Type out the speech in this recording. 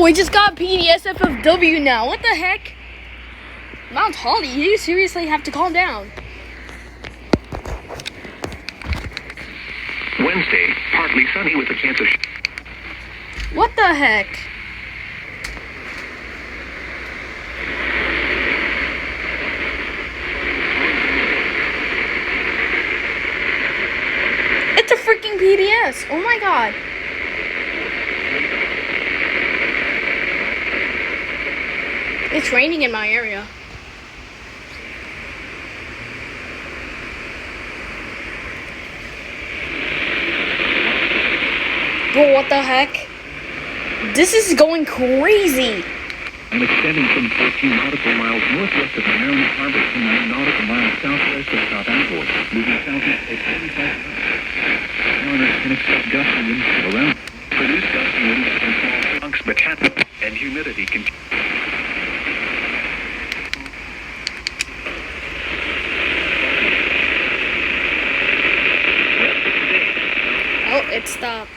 we just got PDS FFW now. What the heck? Mount Holly, you seriously have to calm down. Wednesday, partly sunny with a chance of... What the heck? It's a freaking PDS. Oh my god. It's raining in my area. Bro, what the heck? This is going crazy. And extending from 14 nautical miles northwest of Maryland Harbor to 9 nautical miles southwest of South Anvil, moving southeast at 75 kilometers can expect gusty winds around. Produce gusty winds and small chunks, but and humidity can... Oh, it stopped.